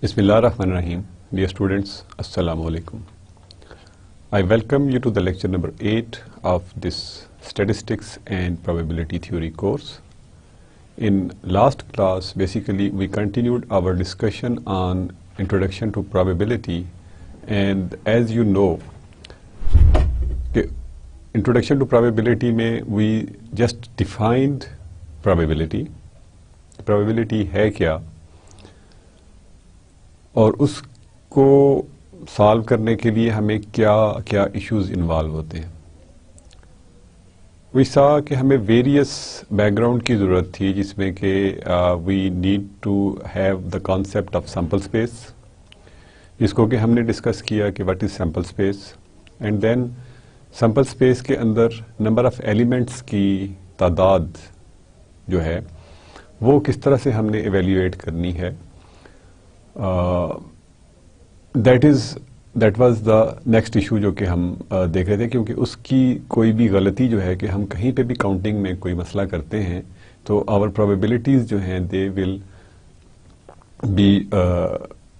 Bismillahirrahmanirrahim. Dear students, Assalamu alaikum. I welcome you to the lecture number 8 of this Statistics and Probability Theory course. In last class, basically, we continued our discussion on Introduction to Probability, and as you know, Introduction to Probability में we just defined probability. Probability है क्या और उसको solve करने के लिए हमें क्या क्या इश्यूज इन्वॉल्व होते हैं. वी सा कि हमें वेरियस बैकग्राउंड की ज़रूरत थी जिसमें कि we need to have the concept of sample space, जिसको कि हमने डिस्कस किया कि what is sample space, and then sample space के अंदर नंबर ऑफ़ एलिमेंट्स की तादाद जो है वो किस तरह से हमने एवेल्यूएट करनी है. That was the next issue जो कि हम देख रहे थे, क्योंकि उसकी कोई भी गलती जो है कि हम कहीं पे भी काउंटिंग में कोई मसला करते हैं तो आवर प्रोबेबिलिटीज़ जो हैं दे विल बी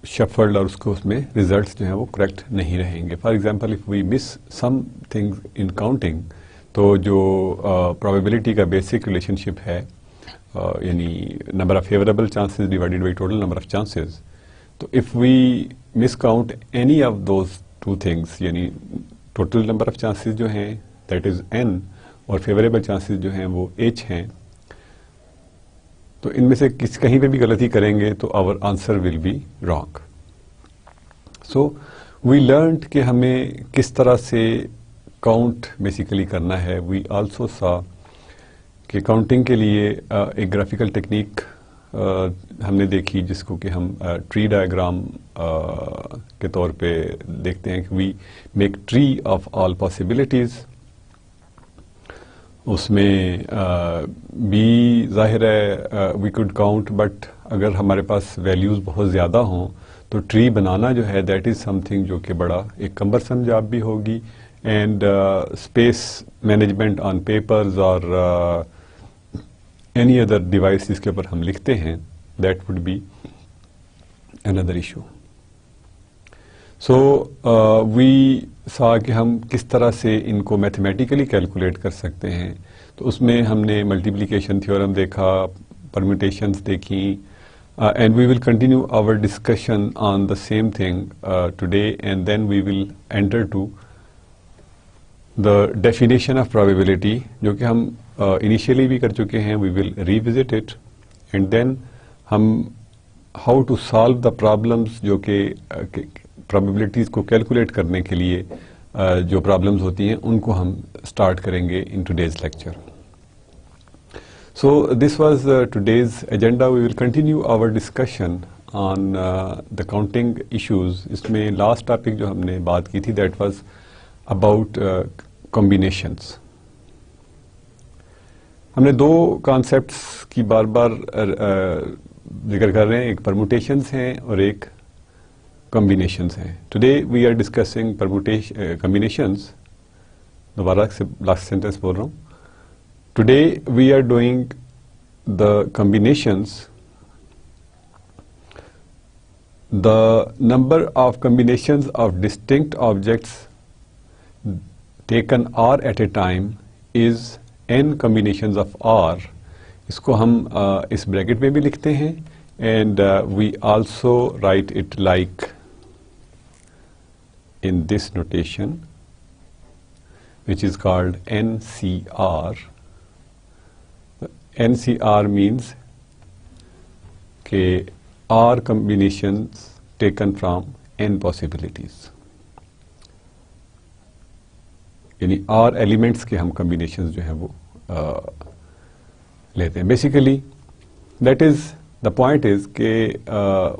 शफल्ड और उसको उसमें रिजल्ट्स जो हैं वो करेक्ट नहीं रहेंगे. For example if we miss some things in counting, तो जो प्रोबेबिलिटी का बेसिक रिलेशनशिप है यानी number of favourable chances divided by total number of chances, तो if we miscount any of those two things, यानी total number of chances जो हैं that is n और फेवरेबल चांसेस जो हैं वो h हैं, तो इनमें से कहीं पे भी गलती करेंगे तो our answer will be wrong. So we learned कि हमें किस तरह से काउंट बेसिकली करना है. वी आल्सो सा कि काउंटिंग के लिए एक ग्राफिकल टेक्निक हमने देखी जिसको कि हम ट्री डायग्राम के तौर पे देखते हैं कि we make tree of all possibilities. उसमें भी जाहिर है वी कुड काउंट, बट अगर हमारे पास वैल्यूज़ बहुत ज़्यादा हों तो ट्री बनाना जो है दैट इज़ समथिंग जो कि बड़ा एक कम्बरसम जॉब भी होगी, and space management on papers और एनी अदर डिवाइस जिसके ऊपर हम लिखते हैं that would be another issue. So we saw कि हम किस तरह से इनको मैथमेटिकली कैलकुलेट कर सकते हैं. तो उसमें हमने मल्टीप्लिकेशन थ्योरम देखा, परम्यूटेशंस देखी, and we will continue our discussion on the same thing today, and then we will enter to the definition of probability जो कि हम इनिशियली भी कर चुके हैं. वी विल रिविजिट इट, एंड देन हम how to solve the problems जो कि प्रोबेबिलिटीज़ को कैलकुलेट करने के लिए जो प्रॉब्लम्स होती हैं उनको हम स्टार्ट करेंगे in today's lecture. So this was today's agenda. We will continue our discussion on the counting issues. इसमें लास्ट टॉपिक जो हमने बात की थी दैट वाज अबाउट कॉम्बिनेशंस. हमने दो कॉन्सेप्ट्स की बार बार जिक्र कर रहे हैं, एक परम्यूटेशंस हैं और एक कॉम्बिनेशंस हैं. Today we are discussing combinations. दोबारा से लास्ट सेंटेंस बोल रहा हूँ. Today we are doing the combinations. The number of combinations of distinct objects taken r at a time is n combinations of r. इसको हम इस bracket में भी लिखते हैं, and we also write it like in this notation which is called NCR. NCR means के r combinations taken from n possibilities, यानी R elements के हम कॉम्बिनेशंस जो हैं वो लेते हैं. Basically that is the point is कि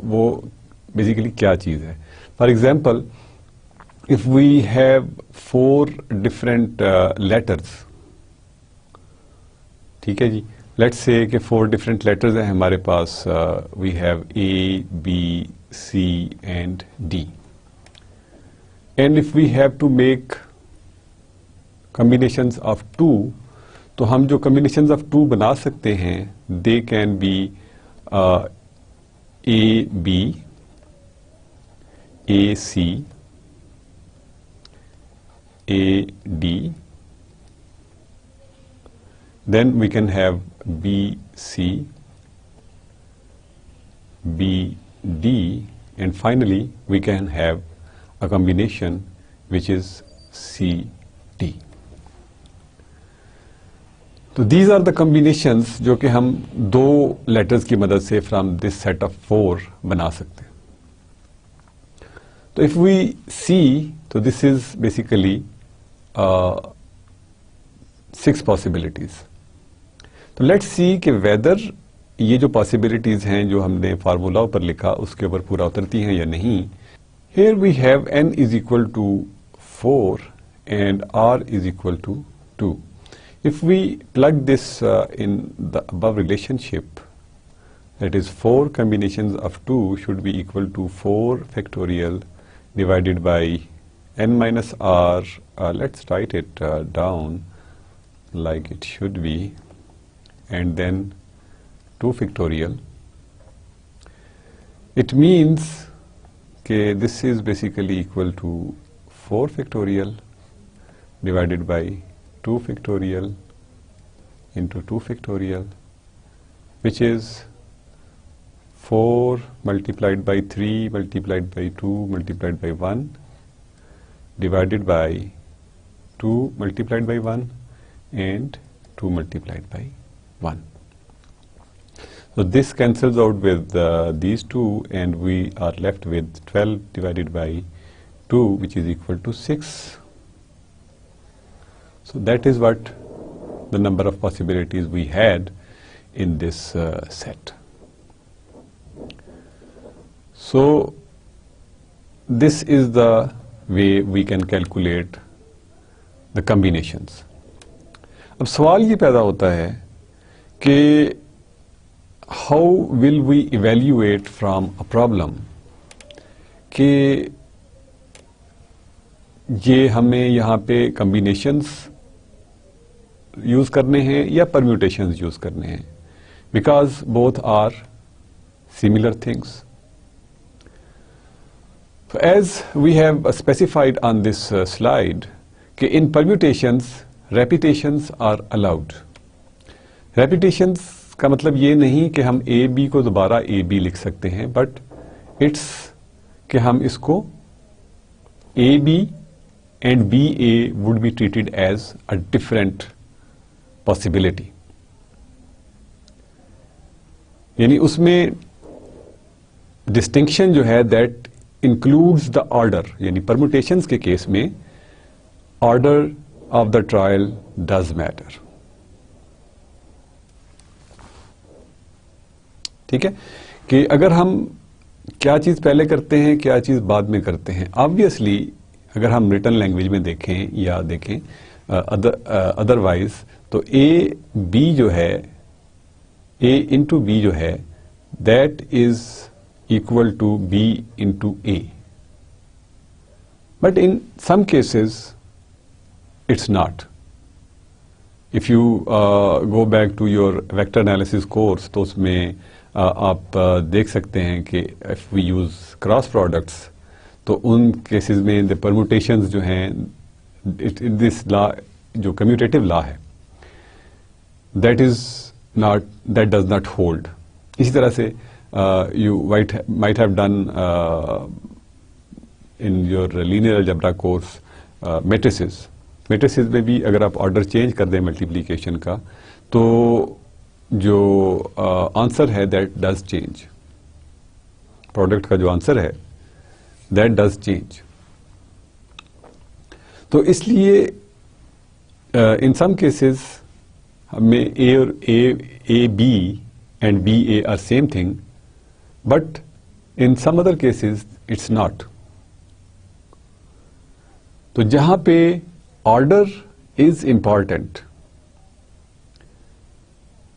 वो बेसिकली क्या चीज़ है. For example if we have 4 different letters, ठीक है जी, लेट्स से कि 4 डिफरेंट लेटर्स हैं हमारे पास. We have A, B, C and D, and if we have to make combinations of 2, तो हम जो combinations of 2 बना सकते हैं they can be A, B AC, AD, then we can have BC, BD, and finally we can have a combination which is CD. तो these are the combinations जो कि हम दो letters की मदद से from this set of 4 बना सकते हैं. तो if we see, तो this is basically 6 possibilities. तो let's see कि whether ये जो possibilities हैं जो हमने फार्मूला ऊपर लिखा उसके ऊपर पूरा उतरती हैं या नहीं. Here we have n is equal to 4 and r is equal to 2. If we plug this in the above relationship, that is 4 combinations of 2 should be equal to 4 factorial divided by n minus r. Let's write it down like it should be, and then 2 factorial. It means that this is basically equal to 4 factorial divided by 2 factorial into 2 factorial, which is 4 multiplied by 3 multiplied by 2 multiplied by 1 divided by 2 multiplied by 1 and 2 multiplied by 1. So this cancels out with these two, and we are left with 12 divided by 2, which is equal to 6. So that is what the number of possibilities we had in this set. So this is the way we can calculate the combinations. अब सवाल ये पैदा होता है कि how will we evaluate from a problem कि ये हमें यहाँ पे combinations यूज करने हैं या permutations यूज करने हैं, because both are similar things. So as we have specified on this slide कि in permutations repetitions are allowed. Repetitions का मतलब ये नहीं कि हम ए बी को दोबारा ए बी लिख सकते हैं, बट इट्स कि हम इसको A B and B A would be treated as a different possibility. यानी उसमें डिस्टिंक्शन जो है दैट इंक्लूड्स द ऑर्डर, यानी परमुटेशंस के केस में order of the trial does matter. ठीक है कि अगर हम क्या चीज पहले करते हैं क्या चीज बाद में करते हैं. ऑब्वियसली अगर हम रिटन लैंग्वेज में देखें या देखें अदरवाइज तो ए बी जो है, ए इंटू बी जो है, that is equal to B into A. But in some cases it's not. If you go back to your vector analysis course तो उसमें आप देख सकते हैं कि if we use cross products तो उन केसेस में द परमुटेशंस जो हैं, दिस लॉ जो कम्यूटेटिव लॉ है दैट डज नॉट होल्ड. इसी तरह से you might have done in your linear algebra course matrices. Matrices में भी अगर आप ऑर्डर चेंज कर दें मल्टीप्लिकेशन का तो जो आंसर है दैट डज चेंज. प्रोडक्ट का जो आंसर है दैट डज चेंज. तो इसलिए इन सम केसेस हमें ए और A B and B A are same thing, but in some other cases it's not. तो जहां पे order is important,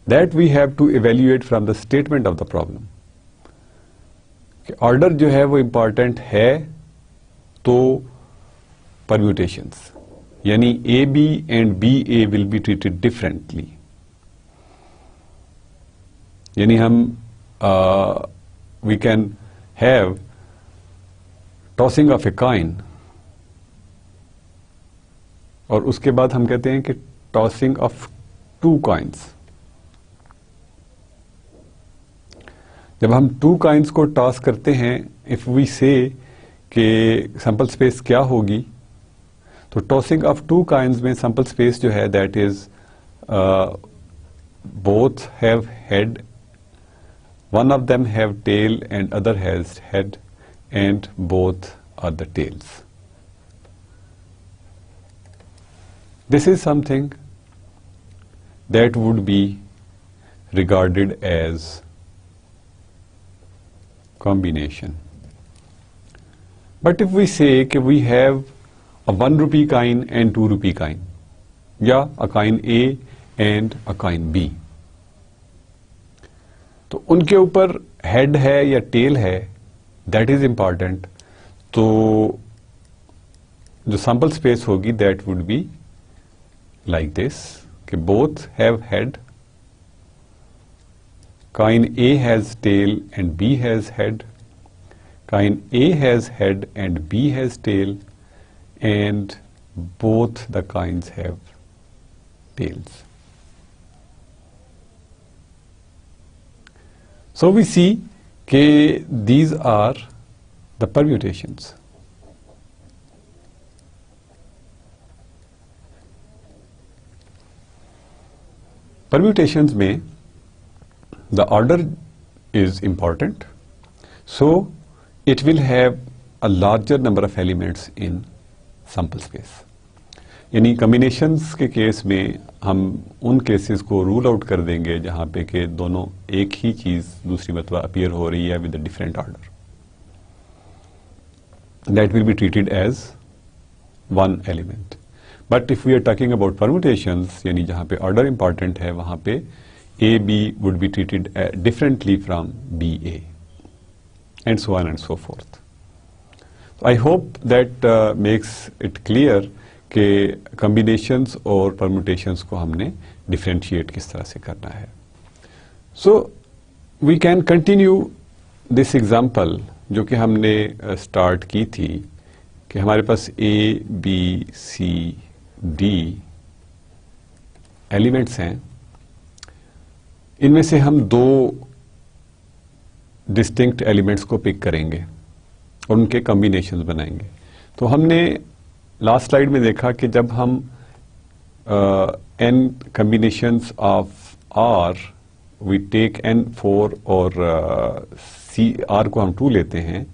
that we have to evaluate from the statement of the problem. Order जो है वो important है तो permutations, यानी A B and B A will be treated differently. यानी हम we can have tossing of a coin, और उसके बाद हम कहते हैं कि टॉसिंग ऑफ टू कॉइन्स। जब हम टू कॉइन्स को टॉस करते हैं, इफ वी से कि सैंपल स्पेस क्या होगी, तो टॉसिंग ऑफ टू कॉइन्स में सैंपल स्पेस जो है that is both have head, one of them have tail and other has head, and both are the tails. This is something that would be regarded as combination. But if we say कि we have a 1 rupee coin and 2 rupee coin, या a coin A and a coin B, तो उनके ऊपर head है या tail है, that is important. तो जो sample space होगी that would be like this, कि both have head, coin A has tail and B has head, coin A has head and B has tail, and both the coins have tails. So we see कि these are the permutations. Permutations में the order is important, so it will have a larger number of elements in sample space. यानी combinations के case में हम उन cases को rule out कर देंगे जहाँ पे कि दोनों एक ही चीज़ दूसरी मरतबा अपीयर हो रही है with a different order. That will be treated as one element. But if we are talking about permutations, यानी जहाँ पे order important है, वहाँ पे AB would be treated differently from BA, and so on and so forth. So I hope that makes it clear कि combinations और permutations को हमने differentiate किस तरह से करना है. So we can continue this example जो कि हमने start की थी, कि हमारे पास A, B, C, D elements हैं. इनमें से हम दो डिस्टिंक्ट एलिमेंट्स को पिक करेंगे और उनके कॉम्बिनेशंस बनाएंगे. तो हमने लास्ट स्लाइड में देखा कि जब हम n combinations of R, we take n 4 और C R को हम 2 लेते हैं,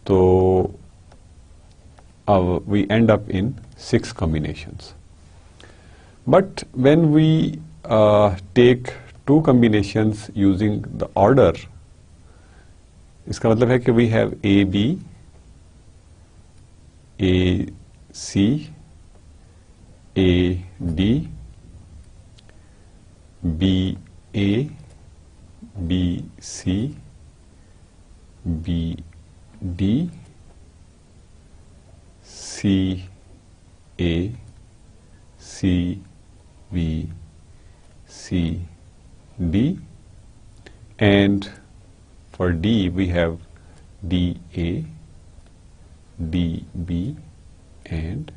तो we end up in 6 combinations. But when we take 2 combinations using the order, इसका मतलब है कि we have A B, A C, A D, B A, B C, B D, C A, C B, C D, and for D we have D A, D B, and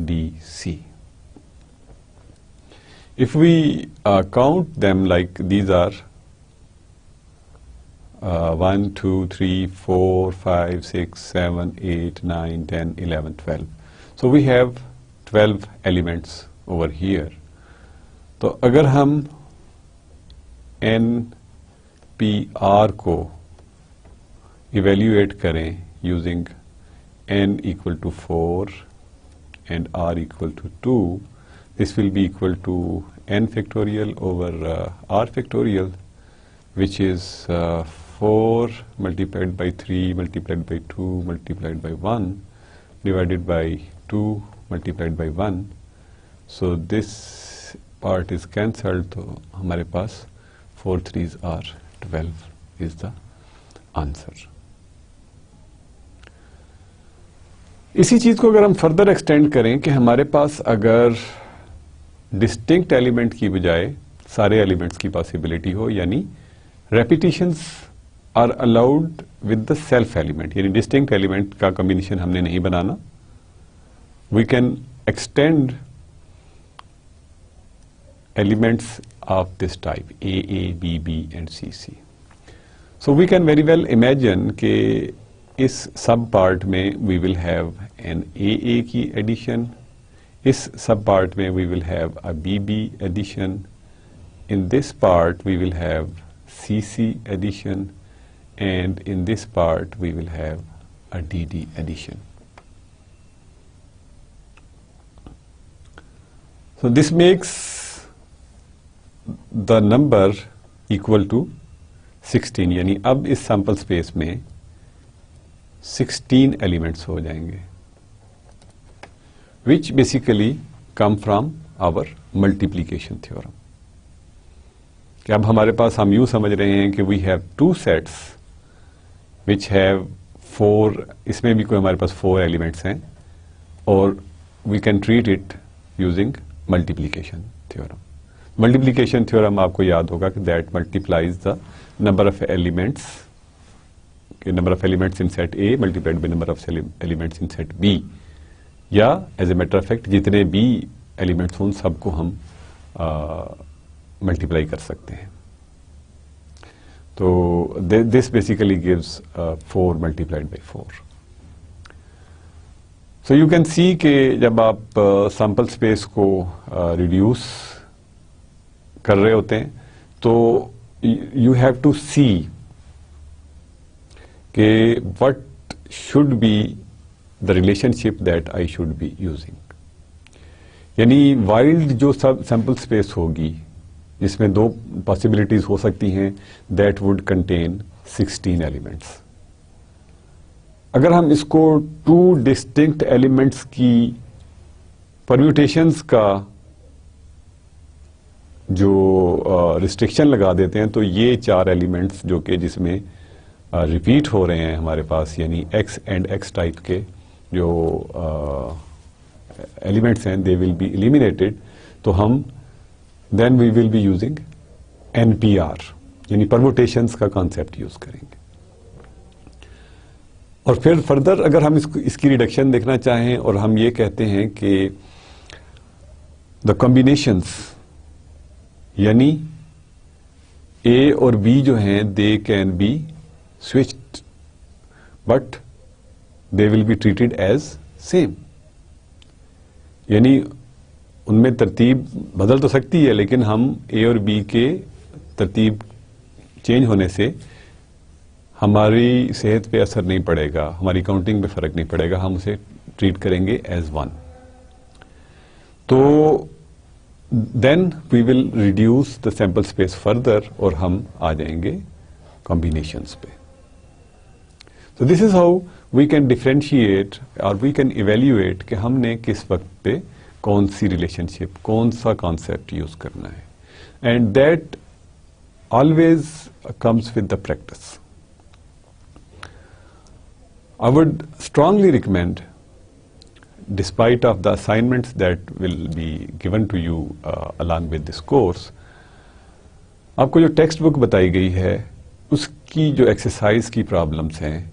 D C. If we count them, like these are 1, 2, 3, 4, 5, 6, 7, 8, 9, 10, 11, 12. So we have 12 elements over here. तो अगर हम NPR को evaluate करें using n equal to 4 and r equal to 2, this will be equal to n factorial over r factorial, which is 4 multiplied by 3 multiplied by 2 multiplied by 1 divided by 2 multiplied by 1. So this part is cancelled, तो हमारे पास 4 3s are 12 is the answer. इसी चीज को अगर हम further extend करें कि हमारे पास अगर डिस्टिंक्ट एलिमेंट की बजाय सारे एलिमेंट्स की पॉसिबिलिटी हो, यानी repetitions are allowed with the self element, यानी डिस्टिंक्ट एलिमेंट का कॉम्बिनेशन हमने नहीं बनाना. We can extend elements of this type A, B, B and C, C. So we can very well imagine कि इस सब पार्ट में we will have an AA की addition, इस सब पार्ट में we will have a BB addition, in this part we will have CC addition, and in this part we will have a DD addition. So this makes the number equal to 16, यानी अब इस sample space में 16 elements हो जाएंगे, which basically come from our multiplication theorem. कि अब हमारे पास, हम यूं समझ रहे हैं कि we have two sets which have 4, इसमें भी कोई हमारे पास 4 एलिमेंट्स हैं, और we can treat it using multiplication theorem. Multiplication theorem आपको याद होगा कि that multiplies the number of elements, number of elements in set A multiplied by number of elements in set B, या as a matter of fact जितने भी elements उन सबको हम मल्टीप्लाई कर सकते हैं. तो this basically gives 4 multiplied by 4. So you can see कि जब आप सैंपल स्पेस को रिड्यूस कर रहे होते हैं तो यू हैव टू सी कि what should be the relationship that I should be using. यानी वाइल्ड जो सब सैंपल स्पेस होगी जिसमें 2 पॉसिबिलिटीज हो सकती हैं, दैट वुड कंटेन 16 एलिमेंट्स. अगर हम इसको 2 डिस्टिंक्ट एलिमेंट्स की परम्यूटेशंस का जो रिस्ट्रिक्शन लगा देते हैं, तो ये 4 एलिमेंट्स जो कि जिसमें रिपीट हो रहे हैं हमारे पास, यानी X एंड X टाइप के जो एलिमेंट्स हैं, दे विल बी एलिमिनेटेड. तो हम then we will be using NPR, यानी परम्यूटेशंस का कॉन्सेप्ट यूज करेंगे. और फिर फर्दर अगर हम इसकी रिडक्शन देखना चाहें और हम ये कहते हैं कि द कॉम्बिनेशंस, यानी A और B जो हैं they can be switched but they will be treated as same. यानी उनमें तरतीब बदल तो सकती है, लेकिन हम A और B के तरतीब चेंज होने से हमारी सेहत पे असर नहीं पड़ेगा, हमारी काउंटिंग में फर्क नहीं पड़ेगा, हम उसे ट्रीट करेंगे एज 1. तो then we will reduce the sample space further और हम आ जाएंगे कॉम्बिनेशंस पे. So this is how we can differentiate or we can evaluate कि हमने किस वक्त पे कौन सी रिलेशनशिप, कौन सा कॉन्सेप्ट यूज करना है. And that always comes with the practice. I would strongly recommend, despite of the assignments that will be given to you along with this course, आपको जो टेक्स्ट बुक बताई गई है उसकी जो एक्सरसाइज की प्रॉब्लम्स हैं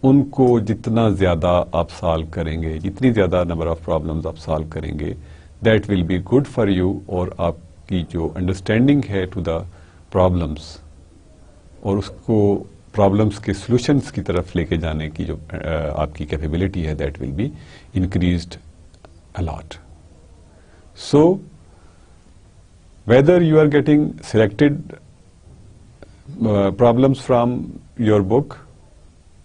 उनको जितना ज़्यादा आप सॉल्व करेंगे, जितनी ज़्यादा नंबर ऑफ प्रॉब्लम्स आप सॉल्व करेंगे, that will be good for you. और आपकी जो अंडरस्टैंडिंग है टू द प्रॉब्लम्स और उसको प्रॉब्लम्स के सॉल्यूशंस की तरफ लेके जाने की जो आपकी कैपेबिलिटी है, that will be increased a lot. So whether you are getting selected problems from your book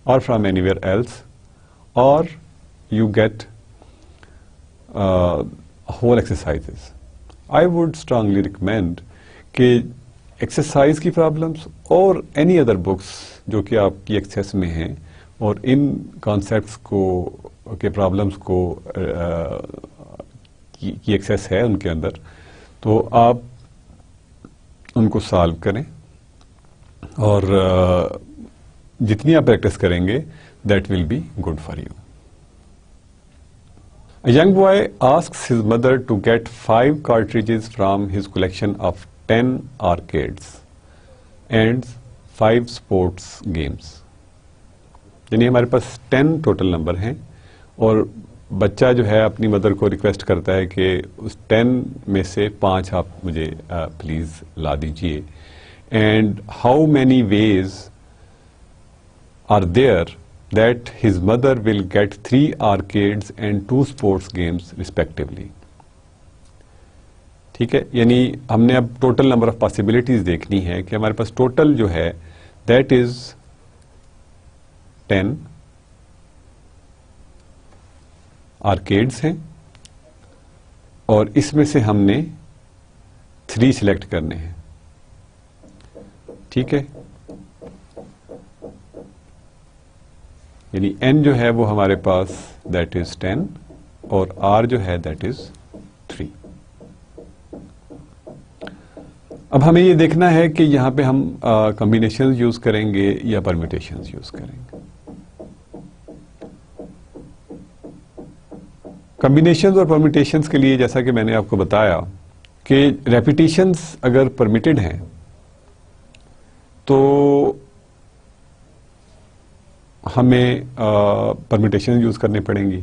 or from anywhere else, or you get whole exercises, I would strongly recommend कि exercise की problems और any other books जो कि आपकी access में हैं और इन concepts को के प्रॉब्लम्स को की एक्सेस है उनके अंदर, तो आप उनको सॉल्व करें और जितनी आप प्रैक्टिस करेंगे that will be good for you. A young boy asks his mother to get 5 cartridges from his collection of 10 arcades and 5 sports games, यानी हमारे पास 10 टोटल नंबर हैं और बच्चा जो है अपनी मदर को रिक्वेस्ट करता है कि उस 10 में से 5 आप मुझे प्लीज ला दीजिए. And how many ways are there that his mother will get 3 arcades and 2 sports games respectively. ठीक है, यानी हमने अब टोटल नंबर ऑफ पॉसिबिलिटीज देखनी है कि हमारे पास टोटल जो है दैट इज 10 आर्केड्स हैं और इसमें से हमने 3 सिलेक्ट करने हैं. ठीक है, यानी n जो है वो हमारे पास दैट इज 10 और r जो है दैट इज 3. अब हमें ये देखना है कि यहां पे हम कॉम्बिनेशन यूज करेंगे या परम्यूटेशंस यूज करेंगे. कॉम्बिनेशंस और परम्यूटेशंस के लिए जैसा कि मैंने आपको बताया कि रेपिटेशंस अगर परमिटेड हैं तो हमें परम्यूटेशन यूज करने पड़ेंगी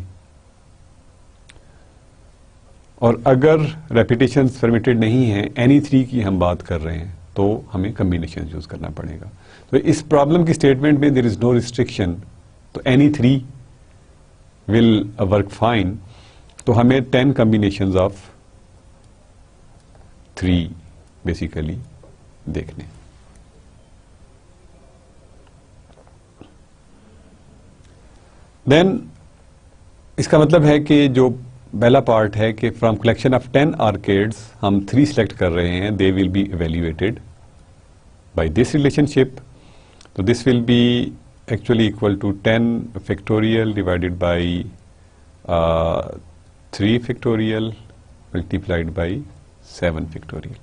और अगर रेपिटेशंस परमिटेड नहीं है, एनी 3 की हम बात कर रहे हैं, तो हमें कॉम्बिनेशन यूज करना पड़ेगा. तो इस प्रॉब्लम की स्टेटमेंट में देयर इज नो रिस्ट्रिक्शन, तो एनी 3 विल वर्क फाइन. तो हमें 10 कॉम्बिनेशंस ऑफ 3 बेसिकली देखने. देन इसका मतलब है कि जो पहला पार्ट है कि फ्रॉम कलेक्शन ऑफ 10 आर्केड्स हम 3 सिलेक्ट कर रहे हैं, they will be evaluated by this relationship. तो this will be actually equal to 10 factorial divided by 3 factorial multiplied by 7 factorial.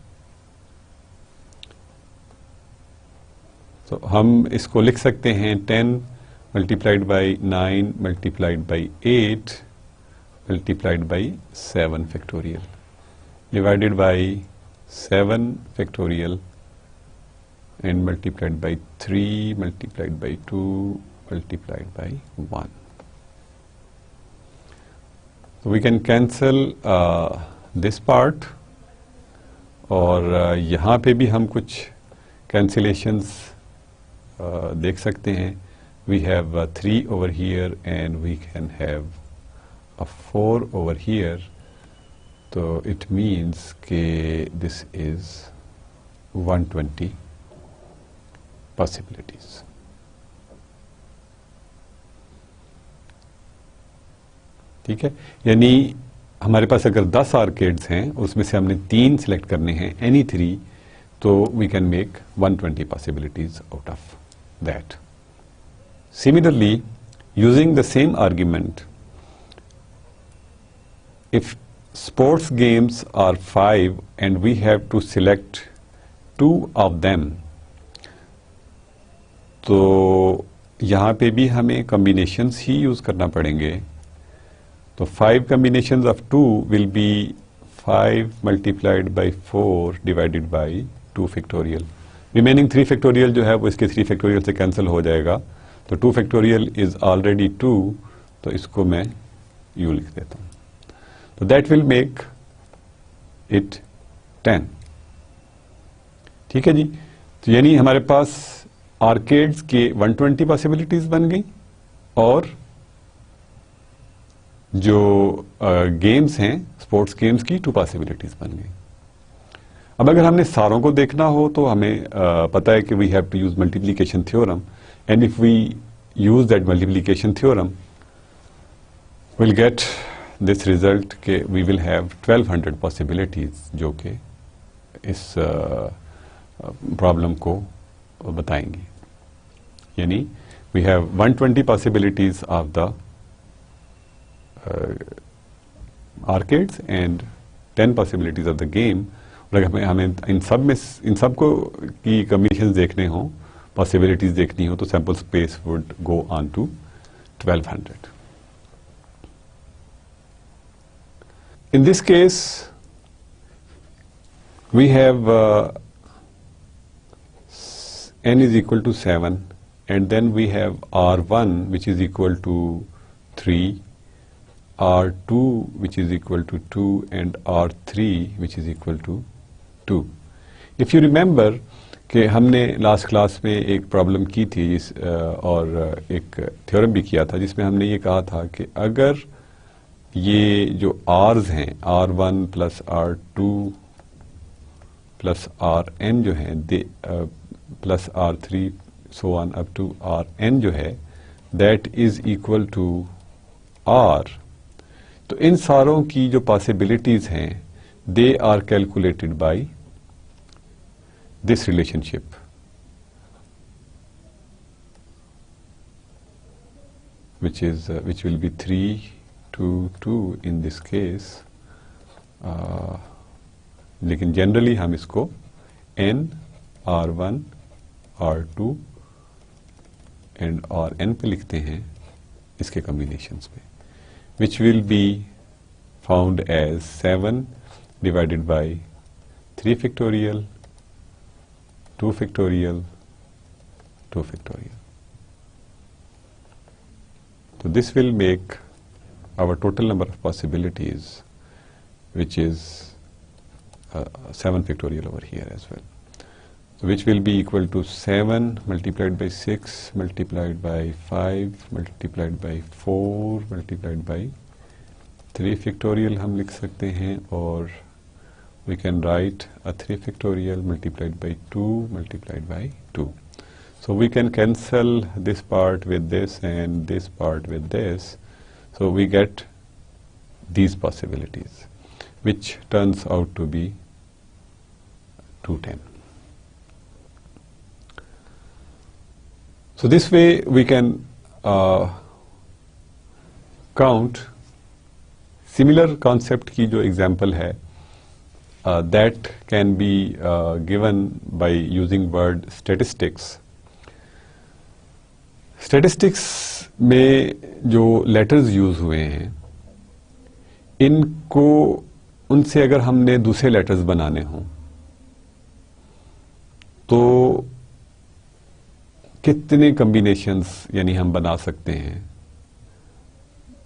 तो हम इसको लिख सकते हैं 10 multiplied by 9 multiplied by 8 multiplied by 7 factorial divided by 7 factorial and multiplied by 3 multiplied by 2 multiplied by 1. So we can cancel this part और यहाँ पे भी हम कुछ cancellations देख सकते हैं. We have 3 over here and we can have a 4 over here. So it means कि this is 120 possibilities. ठीक है, यानी हमारे पास अगर 10 आर्केड्स हैं उसमें से हमने 3 सिलेक्ट करने हैं, एनी 3, तो we can make 120 possibilities out of that. Similarly, using the same argument, if sports games are 5 and we have to select 2 of them, तो यहाँ पे भी हमें combinations ही यूज करना पड़ेंगे. तो 5 combinations of 2 will be 5 multiplied by 4 divided by 2 factorial. Remaining 3 factorial जो है वो इसके 3 factorial से cancel हो जाएगा. तो 2 factorial is already 2, तो इसको मैं U लिख देता हूँ. So that will make it 10. ठीक है जी, तो यानी हमारे पास आर्केड्स के 120 पॉसिबिलिटीज बन गई और जो गेम्स हैं स्पोर्ट्स गेम्स की 2 पॉसिबिलिटीज बन गई. अब अगर हमने सारों को देखना हो तो हमें पता है कि we have to use multiplication theorem, and if we use that multiplication theorem will get this result के वी विल हैव 1200 पॉसिबिलिटीज जो कि इस प्रॉब्लम को बताएंगी. यानी we have 120 possibilities of the arcades and 10 possibilities of the game. और अगर हमें इन सब को की कमीशंस देखने हो, पॉसिबिलिटीज देखनी हो, तो sample space would go on to 1200. In this case, we have n is equal to 7, and then we have r1 which is equal to 3, r2 which is equal to 2, and r3 which is equal to 2. If you remember कि हमने last class में एक problem की थी और एक theorem भी किया था जिसमें हमने ये कहा था कि अगर ये जो आर्स हैं r1 plus r2 plus rn जो हैं plus r3 so on up to rn जो है that is equal to r, तो इन सारों की जो पॉसिबिलिटीज हैं they are calculated by this relationship, which will be 3 to 2 in this case, लेकिन जनरली हम इसको n r1 r2 and rn पे लिखते हैं इसके combinations पे, which will be found as 7 divided by 3 factorial 2 factorial 2 factorial. So this will make our total number of possibilities, which is 7 factorial over here as well. So which will be equal to 7 multiplied by 6 multiplied by 5 multiplied by 4 multiplied by 3 factorial हम लिख सकते हैं, और we can write a 3 factorial multiplied by 2 multiplied by 2. So we can cancel this part with this and this part with this. So we get these possibilities, which turns out to be 210. So this way we can count similar concept की जो example है that can be given by using word statistics. Statistics में जो letters use हुए हैं इनको उनसे अगर हमने दूसरे letters बनाने हों तो कितने combinations यानी हम बना सकते हैं.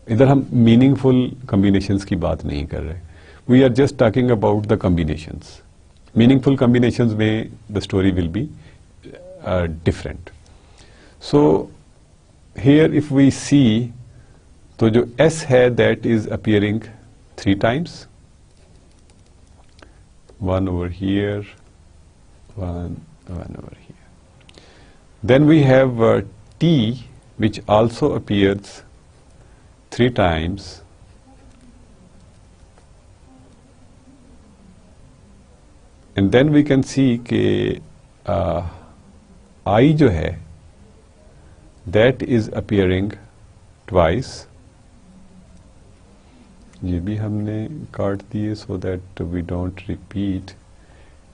इधर हम meaningful combinations की बात नहीं कर रहे. We are just talking about the combinations. Meaningful combinations में the story will be different. So here if we see, तो जो S है that is appearing 3 times. 1 over here, 1 over here. Then we have T which also appears 3 times. And then we can see कि I जो है that is appearing twice. ये भी हमने काट दिए so that we don't repeat.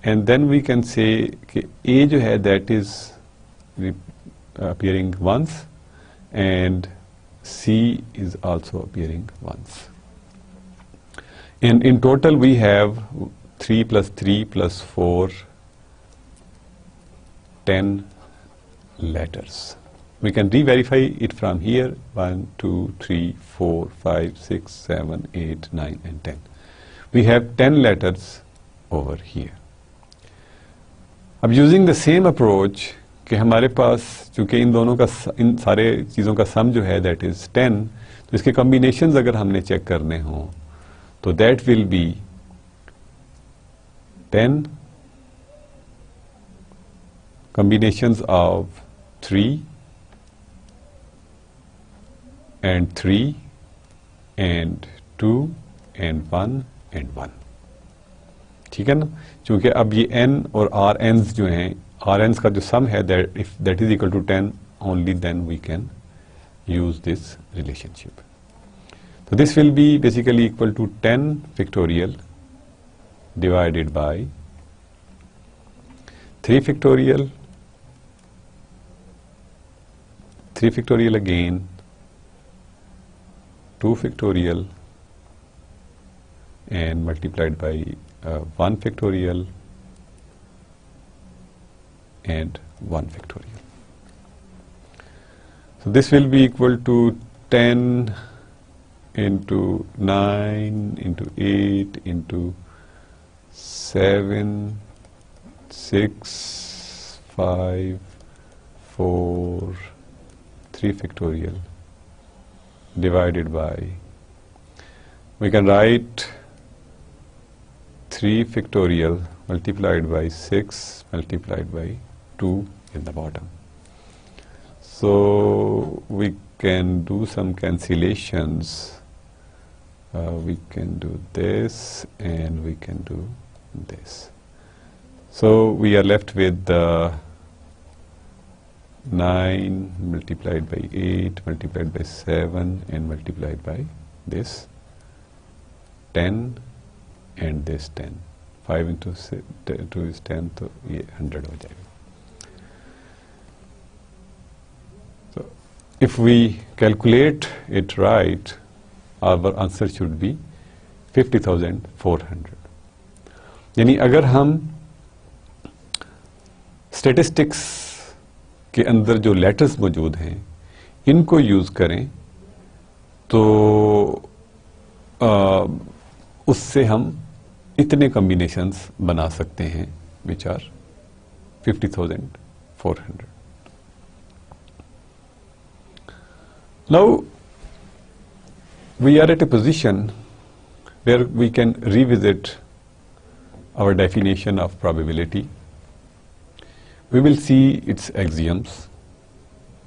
And then we can say कि A जो है that is appearing once and C is also appearing once. And in total we have 3 plus 3 plus 4, 10 letters. We can re-verify it from here. 1, 2, 3, 4, 5, 6, 7, 8, 9 and 10. We have 10 letters over here. अब using the same approach कि हमारे पास चूँकि इन सारे चीज़ों का सम जो है that is 10, तो इसके combinations अगर हमने चेक करने हों तो that will be 10 combinations of 3 and 3 and 2 and 1 and 1. ठीक है ना, क्योंकि अब ये n और rn's जो हैं, rn's का जो sum है that if that is equal to 10 only then we can use this relationship. So this will be basically equal to 10 factorial divided by 3 factorial, 3 factorial again, 2 factorial and multiplied by 1 factorial and 1 factorial. So this will be equal to 10 into 9 into 8 into 7, 6, 5, 4, 3 factorial divided by, we can write 3 factorial multiplied by 6 multiplied by 2 in the bottom. So we can do some cancellations. We can do this and we can do this. So we are left with 9 multiplied by 8 multiplied by 7 and multiplied by this 10 and this 10. 5 into 2 is 10, तो ये 100 हो जाएगा. So if we calculate it right, our answer should be 50,400. यानी अगर हम statistics के अंदर जो लेटर्स मौजूद हैं इनको यूज करें तो उससे हम इतने कॉम्बिनेशंस बना सकते हैं which are 50,400. Now we are at a position where we can revisit our definition of probability. We will see its axioms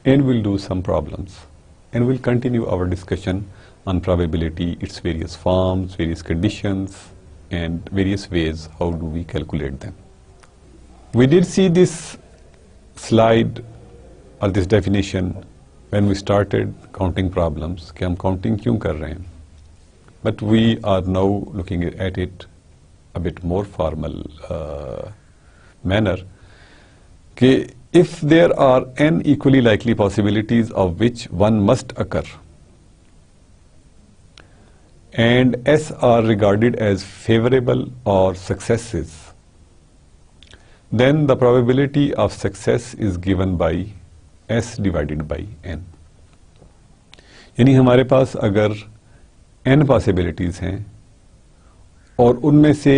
and we'll do some problems and we'll continue our discussion on probability, its various forms, various conditions and various ways how do we calculate them. We did see this slide or this definition when we started counting problems कि हम counting क्यों कर रहे हैं, but we are now looking at it a bit more formal manner कि if there are n equally likely possibilities of which one must occur and S are regarded as favorable or successes, then the probability of success is given by S divided by n. यानी हमारे पास अगर n possibilities हैं और उनमें से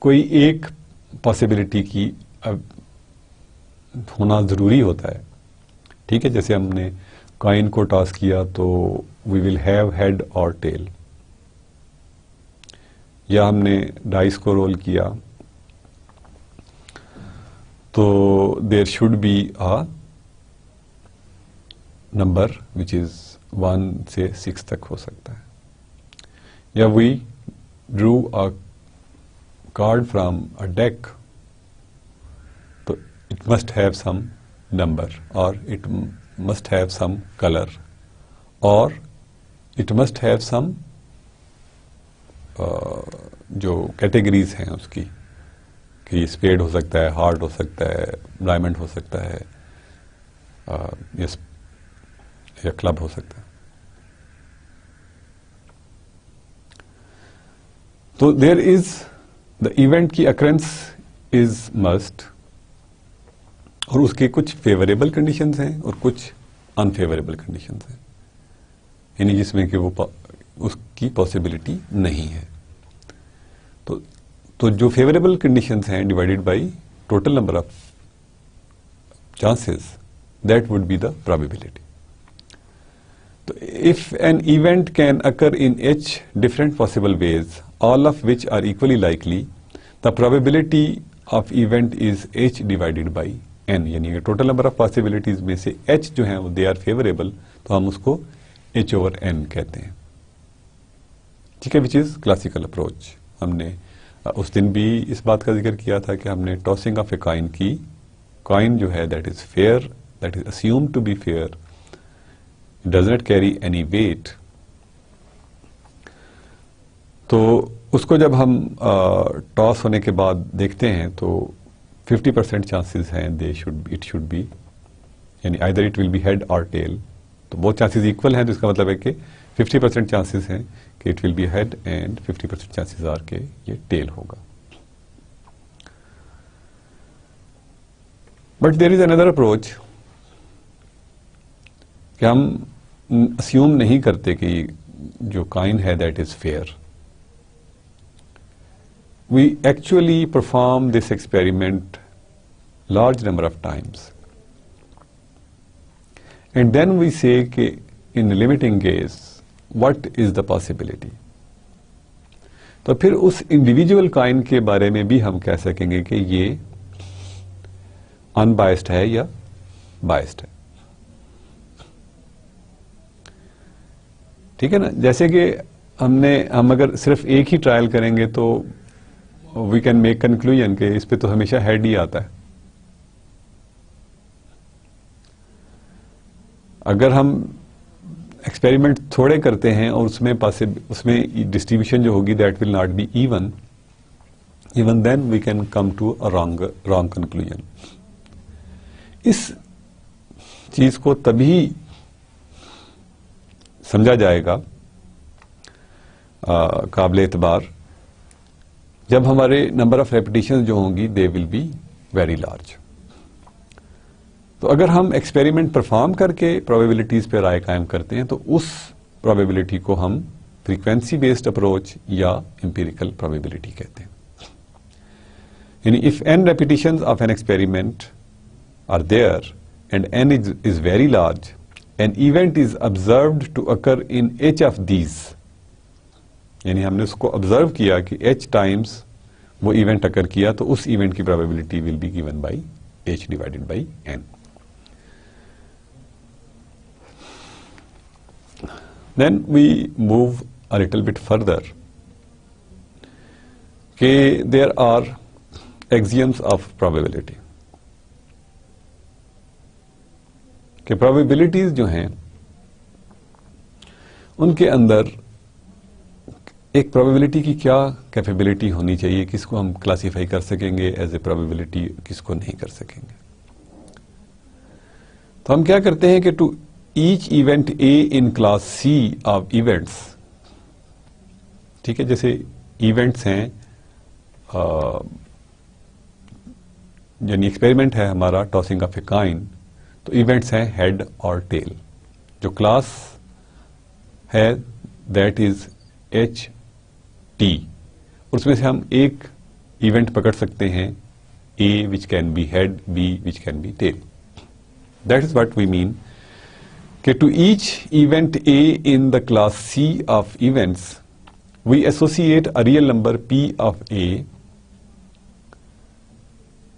कोई एक possibility की होना ज़रूरी होता है, ठीक है, जैसे हमने कॉइन को टॉस किया तो वी विल हैव हेड और टेल, या हमने डाइस को रोल किया तो there should be a number which is 1 से 6 तक हो सकता है, या we drew a card from a deck तो it must have some number or it must have some color or it must have some जो कैटेगरीज हैं उसकी कि स्पेड हो सकता है, हार्ट हो सकता है, डायमंड हो सकता है, या क्लब हो सकता है. तो देयर इज द इवेंट की अकरेंस इज मस्ट और उसके कुछ फेवरेबल कंडीशंस हैं और कुछ अनफेवरेबल कंडीशंस हैं, यानी जिसमें कि वो उसकी पॉसिबिलिटी नहीं है. तो जो फेवरेबल कंडीशंस हैं divided by total number of chances, that would be the probability. तो if an event can occur in h different possible ways all of which are equally likely, the probability of event is h divided by n. यानी total number of possibilities में से h जो है they are favourable तो हम उसको h over n कहते हैं, ठीक है, विच इज क्लासिकल अप्रोच. हमने उस दिन भी इस बात का जिक्र किया था कि हमने टॉसिंग ऑफ ए कॉइन की, कॉइन जो है that is fair, that is assumed to be fair, does not carry any weight. तो उसको जब हम टॉस होने के बाद देखते हैं तो 50% चांसेस हैं इट शुड बी, यानी either it will be head और टेल. तो बहुत चांसेस इक्वल हैं तो इसका मतलब है कि 50% चांसेस हैं कि it will be head and 50% chances are के ये टेल होगा. But there is another approach कि हम अस्यूम नहीं करते कि जो काइन है that is fair. We actually perform this experiment large number of times, and then we say कि in limiting case what is the possibility. तो फिर उस इंडिविजुअल काइन के बारे में भी हम कह सकेंगे कि ये अनबायस्ड है या बायस्ड है. ठीक है ना. जैसे कि हम अगर सिर्फ एक ही ट्रायल करेंगे तो वी कैन मेक कंक्लूजन कि इस पे तो हमेशा हेड ही आता है. अगर हम एक्सपेरिमेंट थोड़े करते हैं और उसमें डिस्ट्रीब्यूशन जो होगी that will not be even then we can come to a wrong conclusion. इस चीज को तभी समझा जाएगा काबिल एतबार जब हमारे नंबर ऑफ रेपिटेशन जो होंगी दे विल बी वेरी लार्ज. तो अगर हम एक्सपेरिमेंट परफॉर्म करके प्रोबेबिलिटीज पे राय कायम करते हैं तो उस प्रोबेबिलिटी को हम फ्रीक्वेंसी बेस्ड अप्रोच या एम्पिरिकल प्रोबेबिलिटी कहते हैं. यानी if n repetitions of an experiment are there and n is very large, an event is observed to occur in h of these. यानी हमने उसको ऑब्जर्व किया कि h टाइम्स वो इवेंट अकर किया तो उस इवेंट की probability will be given by h divided by n. Then we move a little bit further. There are axioms of probability. कि probabilities जो हैं उनके अंदर एक probability की क्या कैपेबिलिटी होनी चाहिए, किसको हम क्लासीफाई कर सकेंगे एज ए probability, किसको नहीं कर सकेंगे. तो हम क्या करते हैं कि to each event A in class C of events, ठीक है, जैसे events हैं यानी एक्सपेरिमेंट है हमारा टॉसिंग ऑफ ए काइन, तो इवेंट्स हैं हेड और टेल. जो क्लास है दैट इज एच टी, उसमें से हम एक इवेंट पकड़ सकते हैं A which can be head, B which can be tail. That is what we mean कि to each event A in the class C of events we associate a real number P of A.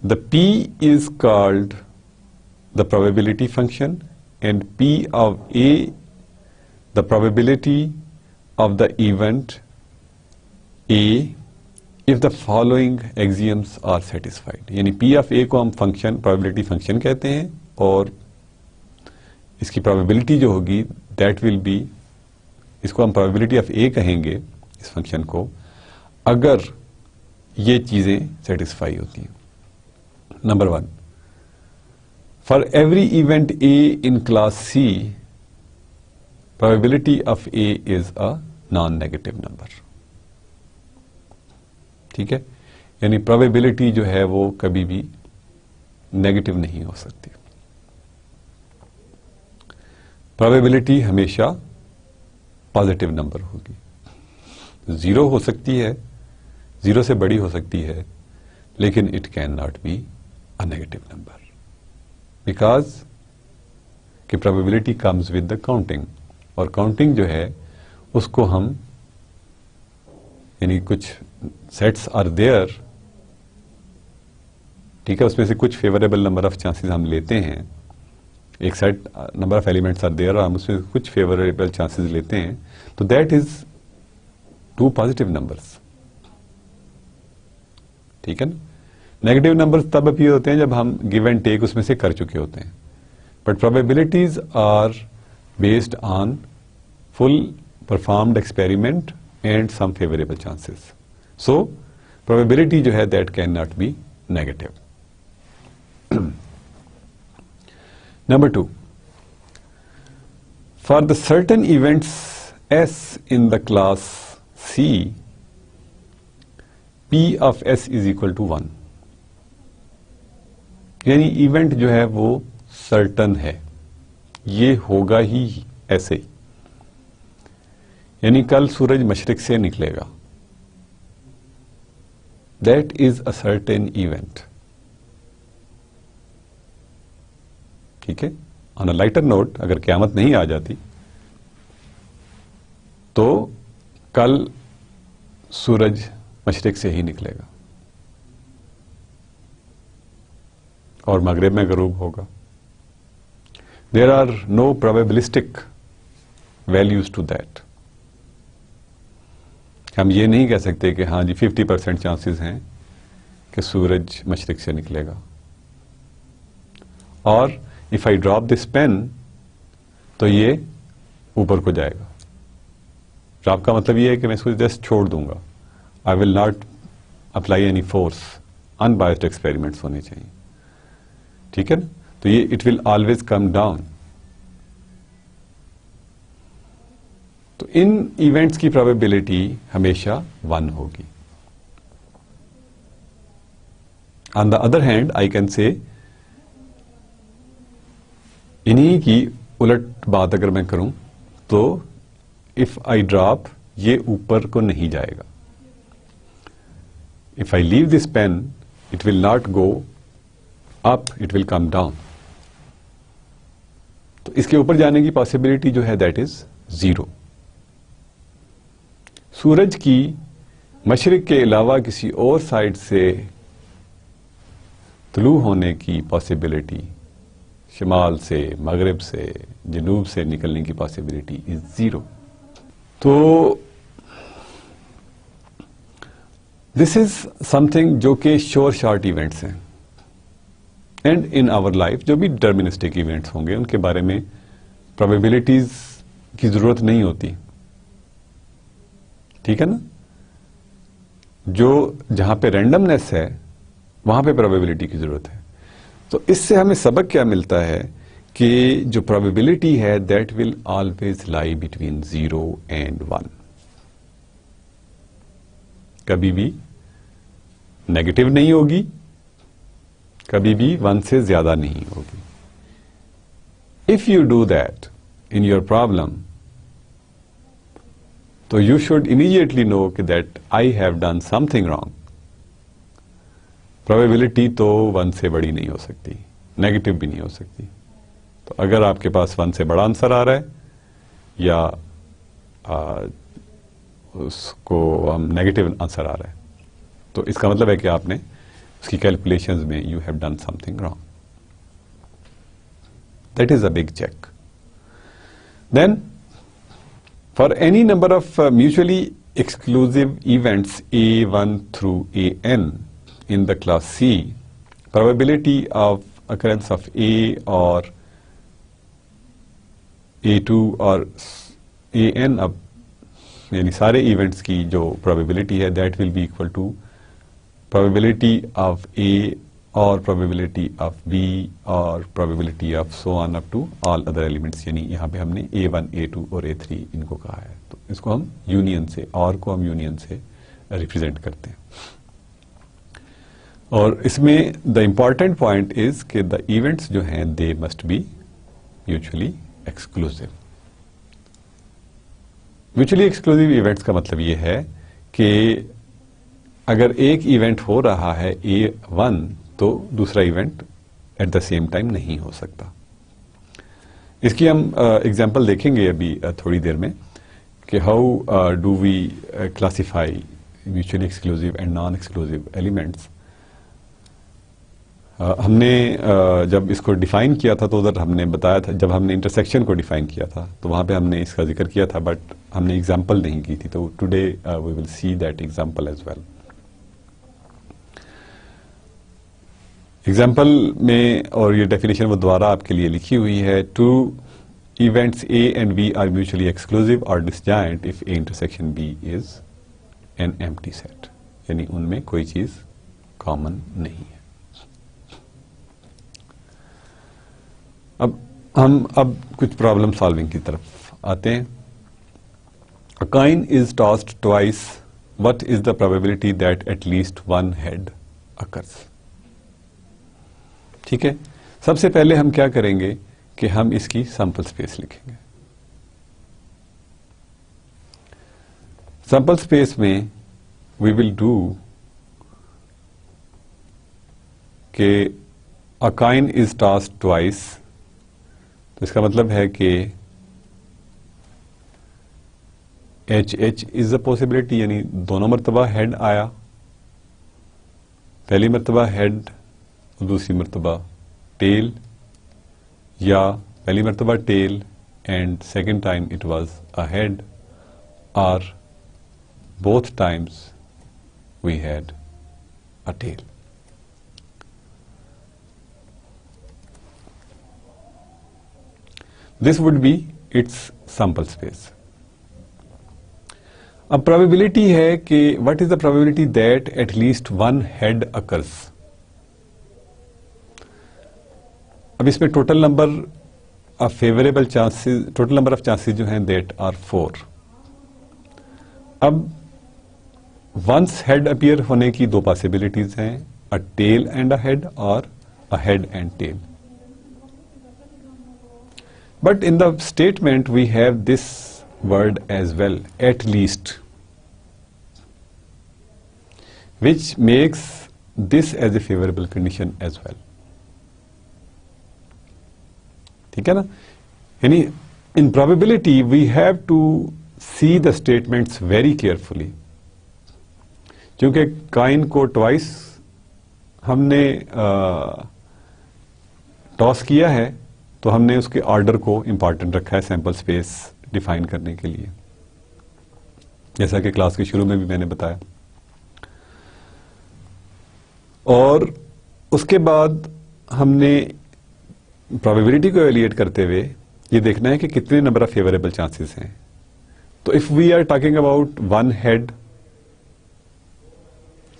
The P is called the probability function and P of A the probability of the event A if the following axioms are satisfied. यानी P of A को हम function probability function कहते हैं और इसकी probability जो होगी that will be, इसको हम probability of A कहेंगे इस फंक्शन को, अगर ये चीजें satisfy होती हैं. Number 1, for every event A in class C, probability of A is a non-negative number. ठीक है, यानी probability जो है वो कभी भी नेगेटिव नहीं हो सकती. probability हमेशा पॉजिटिव नंबर होगी. 0 हो सकती है, 0 से बड़ी हो सकती है, लेकिन it can not B a negative number because कि probability comes with the counting, और counting जो है उसको हम यानी कुछ sets are there, ठीक है, उसमें से कुछ favorable number of chances हम लेते हैं, एक set number of elements are there और हम उसमें कुछ favorable chances लेते हैं, तो that is 2 positive numbers. ठीक है ना. नेगेटिव नंबर्स तब अपीयर होते हैं जब हम गिव एंड टेक उसमें से कर चुके होते हैं. But probabilities are based on full performed experiment and some favourable chances. So probability जो है that can not be negative. Number 2, for the certain events S in the class C P of S is equal to 1. यानी event जो है वो certain है, ये होगा ही ऐसे ही। यानी कल सूरज मशरिक से निकलेगा, that is a certain event. ठीक है। ऑन अ लाइटर नोट, अगर क़यामत नहीं आ जाती तो कल सूरज मशरिक से ही निकलेगा और मगरिब में गरूब होगा। There are no probabilistic values to that. हम ये नहीं कह सकते कि हाँ जी 50% चांसेस हैं कि सूरज मशरिक से निकलेगा। और if I drop this pen तो ये ऊपर को जाएगा। ड्रॉप का मतलब ये है कि मैं इसको जस्ट छोड़ दूंगा। I will not apply any force, unbiased experiments होने चाहिए। ठीक है ना। तो ये it will always come down. तो इन इवेंट्स की प्रोबेबिलिटी हमेशा 1 होगी। On the other hand I can say, इन्हीं की उलट बात अगर मैं करूं तो इफ आई ड्रॉप, ये ऊपर को नहीं जाएगा। If I leave this pen it will not go up, it will come down. तो इसके ऊपर जाने की पॉसिबिलिटी जो है दैट इज 0। सूरज की मशरिक के अलावा किसी और साइड से तुलू होने की पॉसिबिलिटी, शिमाल से, मगरिब से, जनूब से निकलने की पॉसिबिलिटी इज 0। तो दिस इज समथिंग जो कि श्योर शॉर्ट इवेंट्स हैं। एंड इन आवर लाइफ जो भी डिटर्मिनिस्टिक इवेंट्स होंगे उनके बारे में प्रोबेबिलिटीज की जरूरत नहीं होती। ठीक है ना। जो जहां पे रैंडमनेस है वहां पे प्रोबेबिलिटी की जरूरत है। तो इससे हमें सबक क्या मिलता है कि जो प्रोबेबिलिटी है that will always lie between 0 and 1। कभी भी नेगेटिव नहीं होगी, कभी भी 1 से ज्यादा नहीं होगी। If you do that in your problem तो यू शुड इमीडिएटली नो कि that I have done something wrong. Probability तो 1 से बड़ी नहीं हो सकती, नेगेटिव भी नहीं हो सकती। तो अगर आपके पास 1 से बड़ा आंसर आ रहा है या उसको हम नेगेटिव आंसर आ रहा है तो इसका मतलब है कि आपने उसकी कैलकुलेशंस में you have done something wrong. That is a big check. Then for any number of mutually exclusive events A1 through AN in the class C, probability of occurrence of A or A2 और AN, अब यानी सारे events की जो probability है that will be equal to probability of A और probability of B और probability of so on up to all other elements. यानी यहाँ पे हमने A1, A2 और A3 इनको कहा है। तो इसको हम यूनियन से, और को हम यूनियन से रिप्रेजेंट करते हैं। और इसमें द इंपॉर्टेंट पॉइंट इज कि द इवेंट्स जो हैं they must be mutually exclusive. Mutually exclusive events का मतलब ये है कि अगर एक इवेंट हो रहा है A1 तो दूसरा event at the same time नहीं हो सकता। इसकी हम एग्जांपल देखेंगे अभी थोड़ी देर में कि how do we classify mutually exclusive and non exclusive elements. हमने जब इसको डिफाइन किया था तो उधर हमने बताया था, जब हमने इंटरसेक्शन को डिफाइन किया था तो वहां पे हमने इसका जिक्र किया था, बट हमने एग्जांपल नहीं की थी। तो today we will see that example as well. Example में, और ये डेफिनेशन वो दोबारा आपके लिए लिखी हुई है, two events A and B are mutually exclusive और disjoint if A intersection B is an empty set. यानी उनमें कोई चीज कॉमन नहीं है। अब कुछ प्रॉब्लम सॉल्विंग की तरफ आते हैं। अ coin is tossed twice, what is the probability that at least one head occurs. ठीक है, सबसे पहले हम क्या करेंगे कि हम इसकी सैंपल स्पेस लिखेंगे। सैंपल स्पेस में वी विल डू कि अ कॉइन इज टॉस्ड ट्वाइस, तो इसका मतलब है कि H H is a possibility, यानी दोनों मरतबा हेड आया, पहली मरतबा हेड और दूसरी मरतबा टेल, या पहली मरतबा tail and second time it was a head, और both times we had a tail. This would be its sample space. अब प्रोबेबिलिटी है कि what is the probability that at least one head occurs. अब इसमें total number of favourable chances, total number of chances जो हैं that are 4। अब once head appear होने की दो पॉसिबिलिटीज हैं, a tail and a head और a head and tail. But in the statement we have this word as well, at least, which makes this as a favorable condition as well। ठीक है ना, यानी in probability we have to see the statements very carefully, क्योंकि coin को twice हमने toss किया है, तो हमने उसके ऑर्डर को इंपॉर्टेंट रखा है सैंपल स्पेस डिफाइन करने के लिए, जैसा कि क्लास के शुरू में भी मैंने बताया। और उसके बाद हमने प्रोबेबिलिटी को एवेल्यूएट करते हुए ये देखना है कि कितने नंबर ऑफ फेवरेबल चांसेस हैं। तो if we are talking about one head,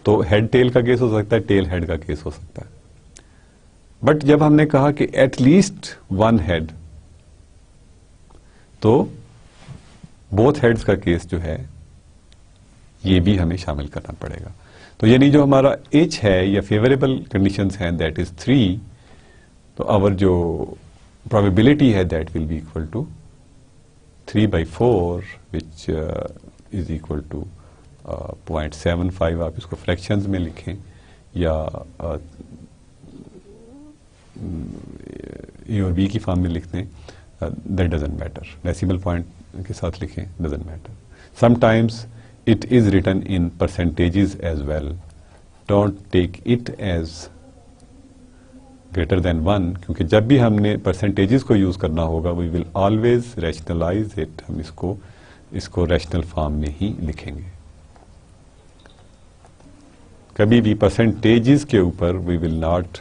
तो हेड टेल का केस हो सकता है, टेल हेड का केस हो सकता है। बट जब हमने कहा कि एट लीस्ट वन हेड, तो बोथ हेड्स का केस जो है ये भी हमें शामिल करना पड़ेगा। तो यानी जो हमारा एच है या फेवरेबल कंडीशंस हैं दैट इज 3, तो आवर जो प्रोबेबिलिटी है that will be equal to 3/4 which is equal to 0.75। आप इसको फ्रैक्शंस में लिखें या ए और बी की फॉर्म में लिख दें, that doesn't matter, decimal point के साथ लिखें, doesn't matter. Sometimes it is written in percentages as well, don't take it as greater than 1, क्योंकि जब भी हमने परसेंटेजेस को यूज करना होगा we will always rationalise it, हम इसको रैशनल फॉर्म में ही लिखेंगे। कभी भी परसेंटेजेस के ऊपर we will not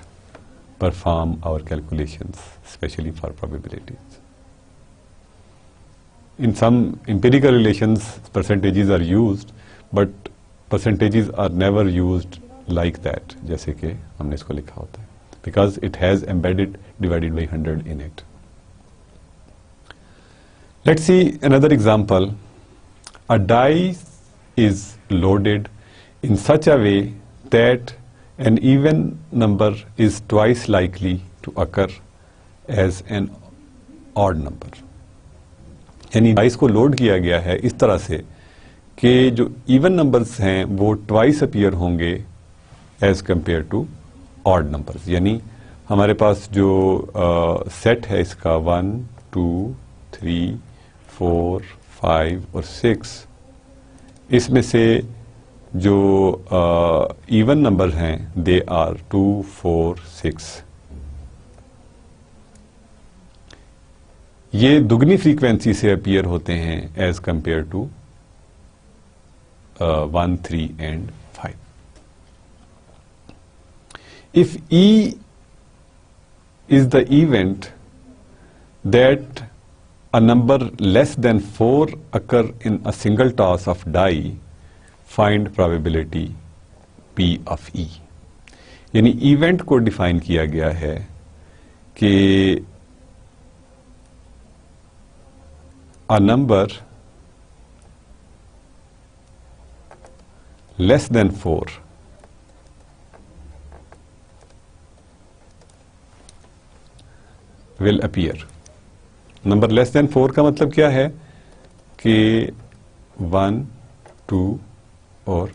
perform our calculations, specially for probabilities. In some empirical relations, percentages are used, but percentages are never used like that, जैसे कि हमने इसको लिखा होता है, because it has embedded divided by 100 in it. Let's see another example. A die is loaded in such a way that an even number is twice likely to occur as an odd number. यानी dice को load किया गया है इस तरह से कि जो इवन नंबर्स हैं वो ट्वाइस अपीयर होंगे as compared to odd numbers. यानी हमारे पास जो सेट है इसका 1, 2, 3, 4, 5 और 6, इसमें से जो इवन नंबर हैं दे आर 2, 4, 6। ये दुगनी फ्रीक्वेंसी से अपीयर होते हैं as compared to 1, 3 and 5। If E is the event that a number less than 4 occur in a single toss of die, find probability P of E। यानी event को define किया गया है कि a number less than 4 will appear. Number less than 4 का मतलब क्या है कि 1, 2 और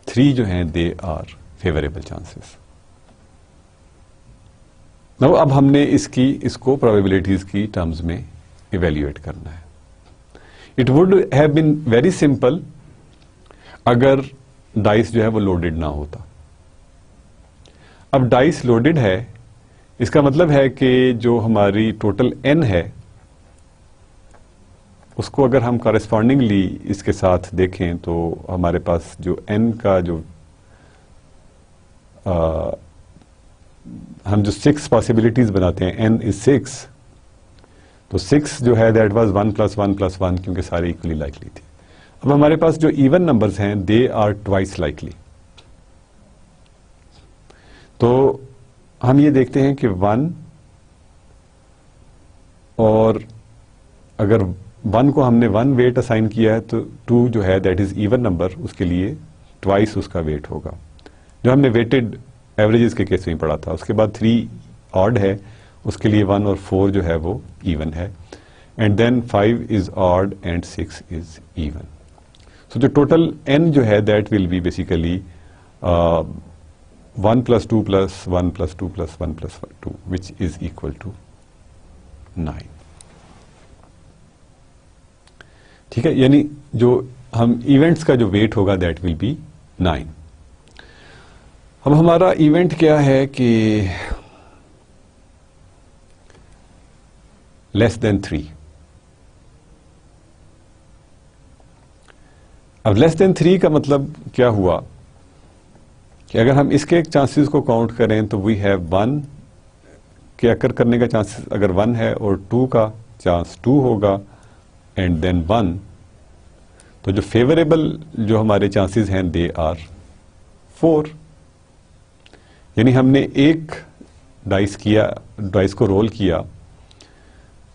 3 जो हैं दे आर फेवरेबल चांसेस। अब हमने इसको प्रोबेबिलिटीज की टर्म्स में इवेल्युएट करना है। It would have been very simple अगर डाइस जो है वो लोडेड ना होता। अब डाइस लोडेड है, इसका मतलब है कि जो हमारी टोटल n है उसको अगर हम कॉरेस्पॉन्डिंगली इसके साथ देखें तो हमारे पास जो n का जो हम जो 6 पॉसिबिलिटीज बनाते हैं, n इज 6, तो 6 जो है दैट वाज 1 + 1 + 1 क्योंकि सारी इक्वली लाइकली थी। अब हमारे पास जो इवन नंबर्स हैं दे आर ट्वाइस लाइकली। तो हम ये देखते हैं कि 1 और अगर 1 को हमने 1 वेट असाइन किया है तो 2 जो है दैट इज इवन नंबर, उसके लिए ट्वाइस उसका वेट होगा, जो हमने वेटेड एवरेजेस के केस में पढ़ा था। उसके बाद 3 ऑड है, उसके लिए 1 और 4 जो है वो इवन है, and then 5 is odd and 6 is even. So जो टोटल n जो है that will be basically 1 + 2 + 1 + 2 + 1 + 2 which is equal to 9। ठीक है, यानी जो हम इवेंट्स का जो वेट होगा दैट विल बी 9। अब हमारा इवेंट क्या है कि लेस देन 3। अब लेस देन 3 का मतलब क्या हुआ कि अगर हम इसके चांसेस को काउंट करें तो वी हैव 1 के अकर करने का चांसेस अगर 1 है और 2 का चांस 2 होगा एंड देन 1, तो जो फेवरेबल जो हमारे चांसेस हैं दे आर 4। यानी हमने एक डाइस को रोल किया,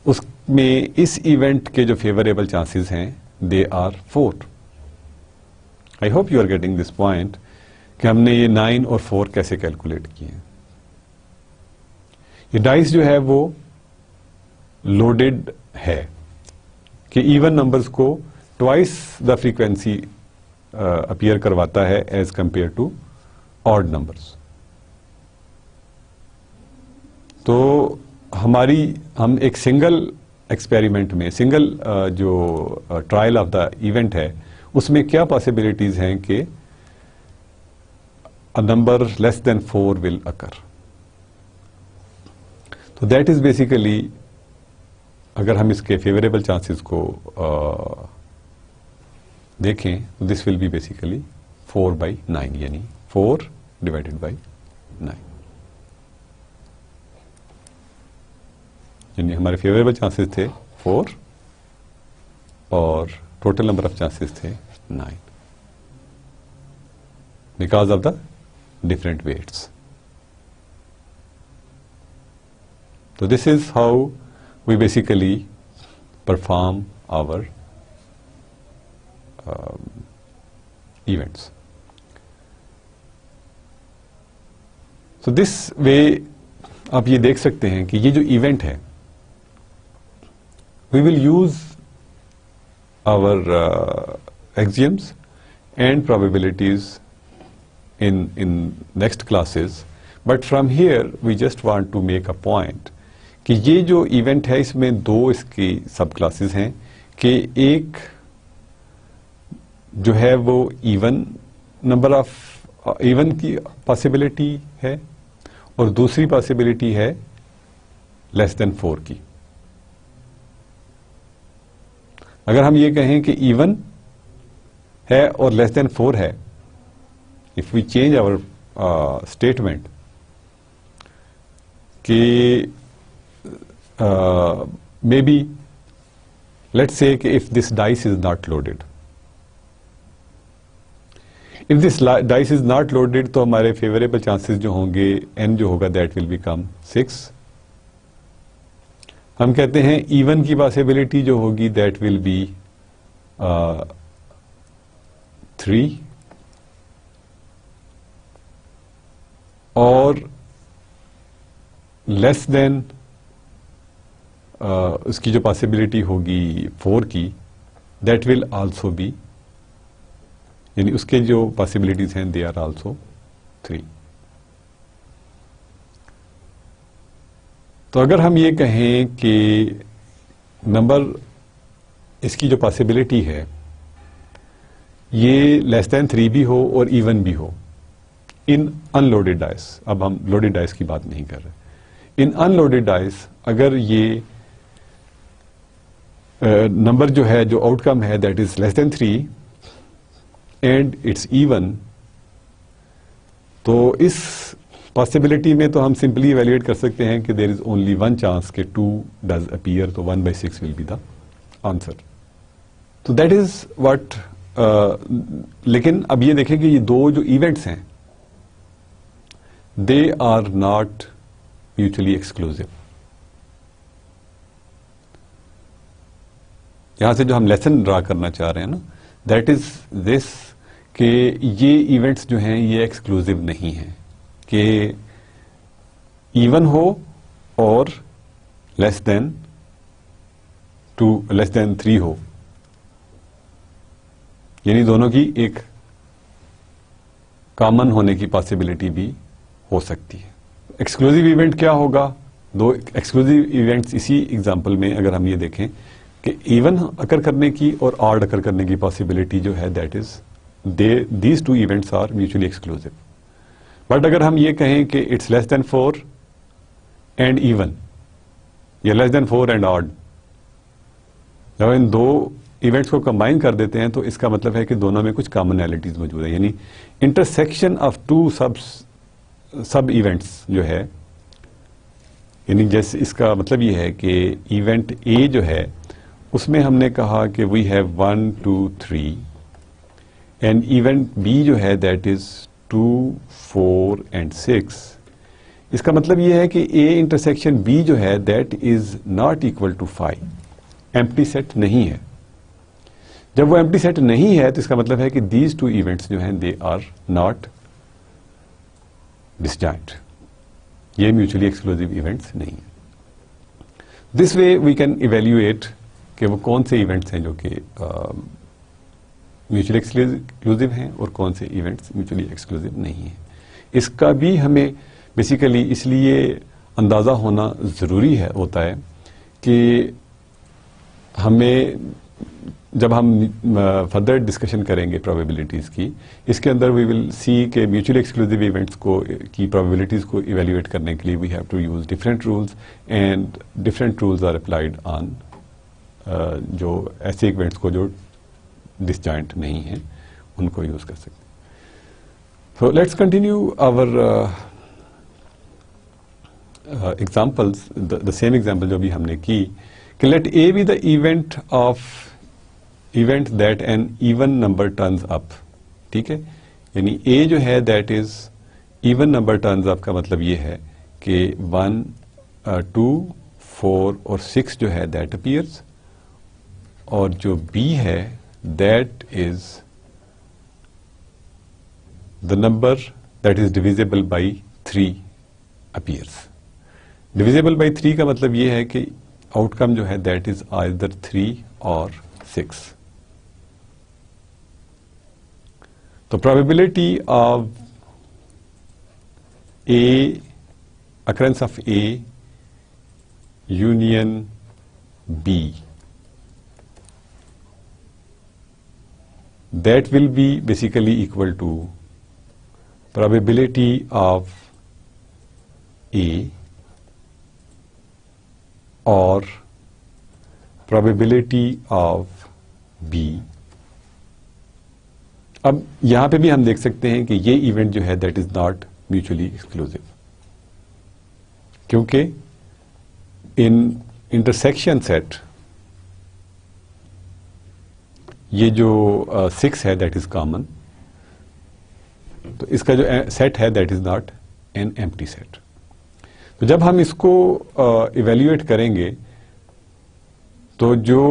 उसमें इस इवेंट के जो फेवरेबल चांसेस हैं they are 4। I hope you are getting this point कि हमने ये 9 और 4 कैसे कैलकुलेट किए। ये डाइस जो है वो लोडेड है कि इवन नंबर्स को ट्वाइस द फ्रीक्वेंसी अपीयर करवाता है as compared to odd numbers. तो हम एक सिंगल एक्सपेरिमेंट में, सिंगल जो ट्रायल ऑफ द इवेंट है, उसमें क्या पॉसिबिलिटीज हैं कि a number less than 4 will occur. तो दैट इज बेसिकली, अगर हम इसके फेवरेबल चांसेस को देखें, दिस विल बी बेसिकली 4/9, यानी 4 डिवाइडेड बाई 9। यानी हमारे फेवरेबल चांसेस थे 4 और टोटल नंबर ऑफ चांसेस थे 9 because of the different weights. तो this is how we basically perform our events. So this way आप ये देख सकते हैं कि ये जो इवेंट है, we will use our axioms and probabilities in next classes, but from here we just want to make a point कि ये जो इवेंट है इसमें 2 इसकी सब क्लासेस हैं कि एक जो है वो इवन की पॉसिबिलिटी है और दूसरी पॉसिबिलिटी है लेस देन 4 की। अगर हम ये कहें कि इवन है और लेस देन 4 है, if we change our statement कि मे बी लेट्स से कि if this dice is not loaded, if this dice is not loaded तो हमारे फेवरेबल चांसेस जो होंगे, n जो होगा दैट विल बिकम 6। हम कहते हैं इवन की पॉसिबिलिटी जो होगी दैट विल बी 3 और लेस देन उसकी जो पॉसिबिलिटी होगी 4 की, दैट विल आल्सो बी, यानी उसके जो पॉसिबिलिटीज हैं दे आर आल्सो 3। तो अगर हम ये कहें कि नंबर इसकी जो पॉसिबिलिटी है ये लेस देन 3 भी हो और इवन भी हो इन अनलोडेड डाइस, अब हम लोडेड डाइस की बात नहीं कर रहे, इन अनलोडेड डाइस अगर ये नंबर जो है, जो आउटकम है that is less than 3 and it's even, तो इस पॉसिबिलिटी में तो हम सिंपली इवेल्युएट कर सकते हैं कि there is only one chance कि 2 डज अपीयर, तो 1/6 विल बी द आंसर। तो दैट इज व्हाट, लेकिन अब ये देखें कि ये दो जो इवेंट्स हैं they are not mutually exclusive. यहां से जो हम लेसन ड्रा करना चाह रहे हैं ना, दैट इज दिस कि ये इवेंट्स जो हैं ये एक्सक्लूसिव नहीं हैं, कि इवन हो और लेस देन 3 हो, यानी दोनों की एक कॉमन होने की पॉसिबिलिटी भी हो सकती है। एक्सक्लूसिव इवेंट क्या होगा? दो एक्सक्लूसिव इवेंट्स इसी एग्जांपल में अगर हम ये देखें कि इवन अकर करने की और ऑड अकर करने की पॉसिबिलिटी जो है that is these 2 events are mutually exclusive. But अगर हम ये कहें कि it's less than 4 and even, या लेस देन 4 एंड ऑड, जब इन दो इवेंट्स को कंबाइन कर देते हैं तो इसका मतलब है कि दोनों में कुछ कॉमनैलिटीज मौजूद है, यानी इंटरसेक्शन ऑफ 2 सब इवेंट्स जो है, यानी जैसे इसका मतलब ये है कि इवेंट ए जो है उसमें हमने कहा कि we have 1 2 3 and event B जो है दैट इज 2 4 एंड 6। इसका मतलब ये है कि ए इंटरसेक्शन बी जो है that is not equal to 5, empty set नहीं है। जब वो एम्प्टी सेट नहीं है तो इसका मतलब है कि दीज 2 इवेंट्स जो हैं दे आर नॉट डिसजॉइंट, ये म्यूचुअली एक्सक्लूसिव इवेंट्स नहीं है। This way we can evaluate कि वो कौन से इवेंट्स हैं जो कि म्यूचुअली एक्सक्लूसिव हैं और कौन से इवेंट्स म्यूचुअली एक्सक्लूसिव नहीं हैं। इसका भी हमें बेसिकली इसलिए अंदाज़ा होना ज़रूरी है होता है कि हमें जब हम फर्दर डिस्कशन करेंगे प्रोबेबिलिटीज़ की, इसके अंदर वी विल सी के म्यूचुअली एक्सक्लूसिव इवेंट्स को की प्रोबेबिलिटीज़ को इवेल्युएट करने के लिए we have to use different rules and different rules are applied on जो ऐसे इवेंट्स को जो डिसजॉइंट नहीं है उनको यूज़ कर सकते हैं। So let's continue our examples, the same example जो भी हमने की कि let A be the event that an even number turns up, ठीक है, यानी ए जो है that is even number turns up का मतलब ये है कि 1 2 4 और 6 जो है दैट अपीयर्स, और जो बी है that is the number that is divisible by 3 appears. Divisible by 3 का मतलब ये है कि आउटकम जो है दैट इज आइदर 3 और 6। तो probability of A occurrence of A union B, that will be basically equal to probability of A or probability of B। अब यहां पे भी हम देख सकते हैं कि ये इवेंट जो है that is not mutually exclusive, क्योंकि इन इंटरसेक्शन सेट ये जो 6 है दैट इज कॉमन, तो इसका जो सेट है that is not an empty set. तो जब हम इसको इवेल्युएट करेंगे तो जो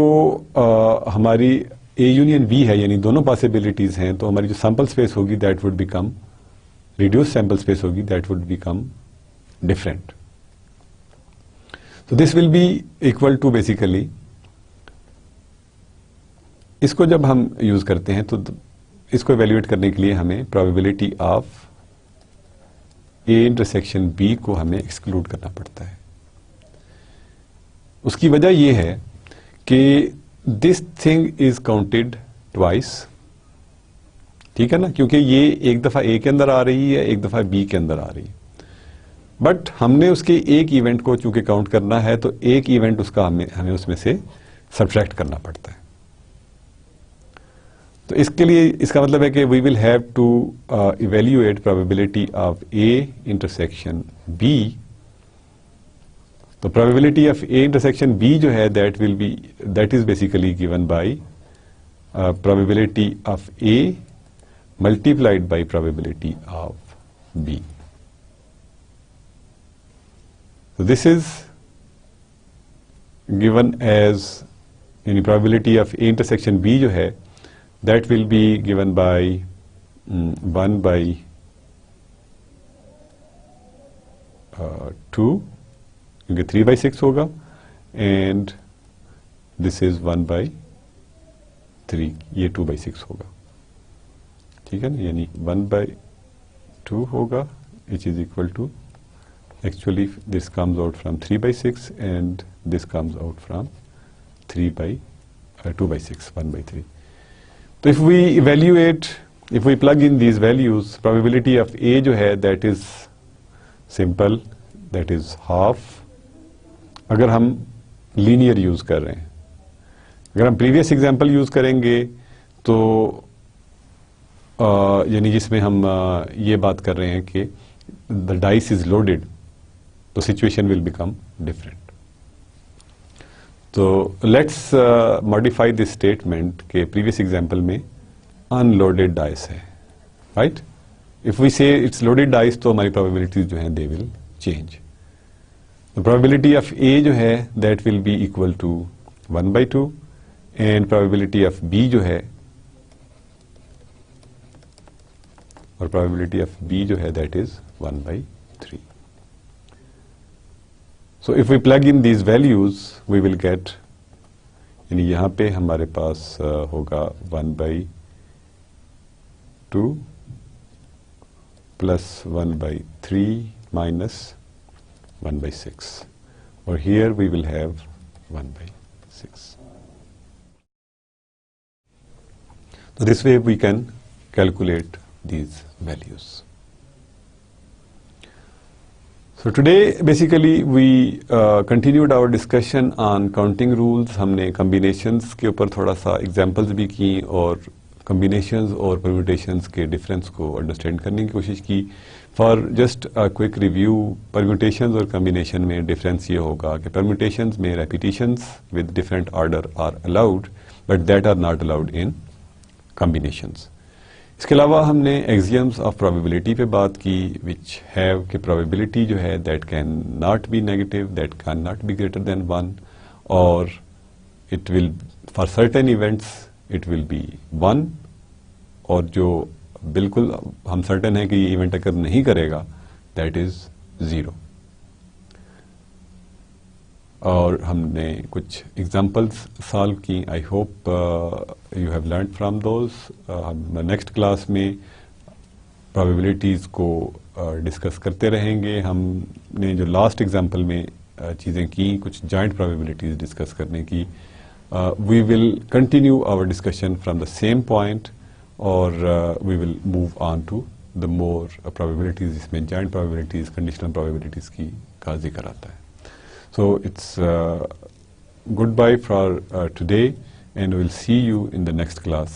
हमारी ए यूनियन बी है, यानी दोनों पॉसिबिलिटीज हैं, तो हमारी जो सैंपल स्पेस होगी that would become reduce sample space होगी, दैट वुड बिकम डिफरेंट। तो this will be equal to basically, इसको जब हम यूज करते हैं तो इसको एवेल्युएट करने के लिए हमें probability of A intersection B को हमें एक्सक्लूड करना पड़ता है। उसकी वजह यह है कि this thing is counted twice, ठीक है ना, क्योंकि ये एक दफा ए के अंदर आ रही है, एक दफा बी के अंदर आ रही है, बट हमने उसके एक इवेंट को चूंकि काउंट करना है तो एक इवेंट उसका हमें उसमें से सब्ट्रैक्ट करना पड़ता है। तो इसके लिए इसका मतलब है कि we will have to evaluate probability of A intersection B. तो probability of A intersection B जो है that is basically given by probability of A multiplied by probability of B. So this is given as यानी probability of A intersection B जो है that will be given by 1 by 2, क्योंकि 3 by 6 होगा, and this is 1 by 3, ये 2 by 6 होगा, ठीक है ना, यानी 1 by 2 होगा which is equal to, actually this comes out from 3 by 6 and this comes out from 2 by 6, 1 by 3. So if we evaluate, if we plug in these values, probability of A जो है that is simple, that is half। अगर हम linear use कर रहे हैं, अगर हम previous example use करेंगे तो यानी जिसमें हम ये बात कर रहे हैं कि the dice is loaded, तो सिचुएशन विल बिकम डिफरेंट। तो लेट्स मॉडिफाई दिस स्टेटमेंट के प्रीवियस एग्जांपल में अनलोडेड डाइस है, right. If we say it's loaded dice तो हमारी प्रोबेबिलिटीज जो हैं they will change. The probability of A जो है that will be equal to 1 by 2 and probability of B जो है, और प्रोबेबिलिटी ऑफ बी जो है that is 1 by 3। So if we plug in these values, we will get, यानी यहाँ पे हमारे पास होगा 1 by 2 plus 1 by 3 minus 1 by 6, or here we will have 1 by 6. So this way we can calculate these values. So today basically we continued our discussion on counting rules। हमने combinations के ऊपर थोड़ा सा examples भी की और combinations और permutations के difference को understand करने की कोशिश की। For just a quick review, permutations और combination में difference ये होगा कि permutations में repetitions with different order are allowed, but that are not allowed in combinations। इसके अलावा हमने एक्सियम्स ऑफ प्रोबेबिलिटी पे बात की, विच हैव कि प्रोबेबिलिटी जो है that can not be negative, that can not be greater than 1, और it will for certain events it will B 1, और जो बिल्कुल हम सर्टेन है कि ये इवेंट अगर नहीं करेगा दैट इज 0। और हमने कुछ एग्जांपल्स सॉल्व की। आई hope you have learn from those. हम नेक्स्ट क्लास में प्रोबेबिलिटीज़ को डिस्कस करते रहेंगे। हमने जो लास्ट एग्जांपल में चीज़ें की, कुछ जॉइंट प्रोबेबिलिटीज़ डिस्कस करने की, we will continue our discussion from the same point, और we will move on to the more probabilities, जिसमें जॉइंट प्रोबेबिलिटीज़, कंडीशनल प्रोबेबिलिटीज़ का जिक्र आता है। So it's goodbye for today, and we'll see you in the next class.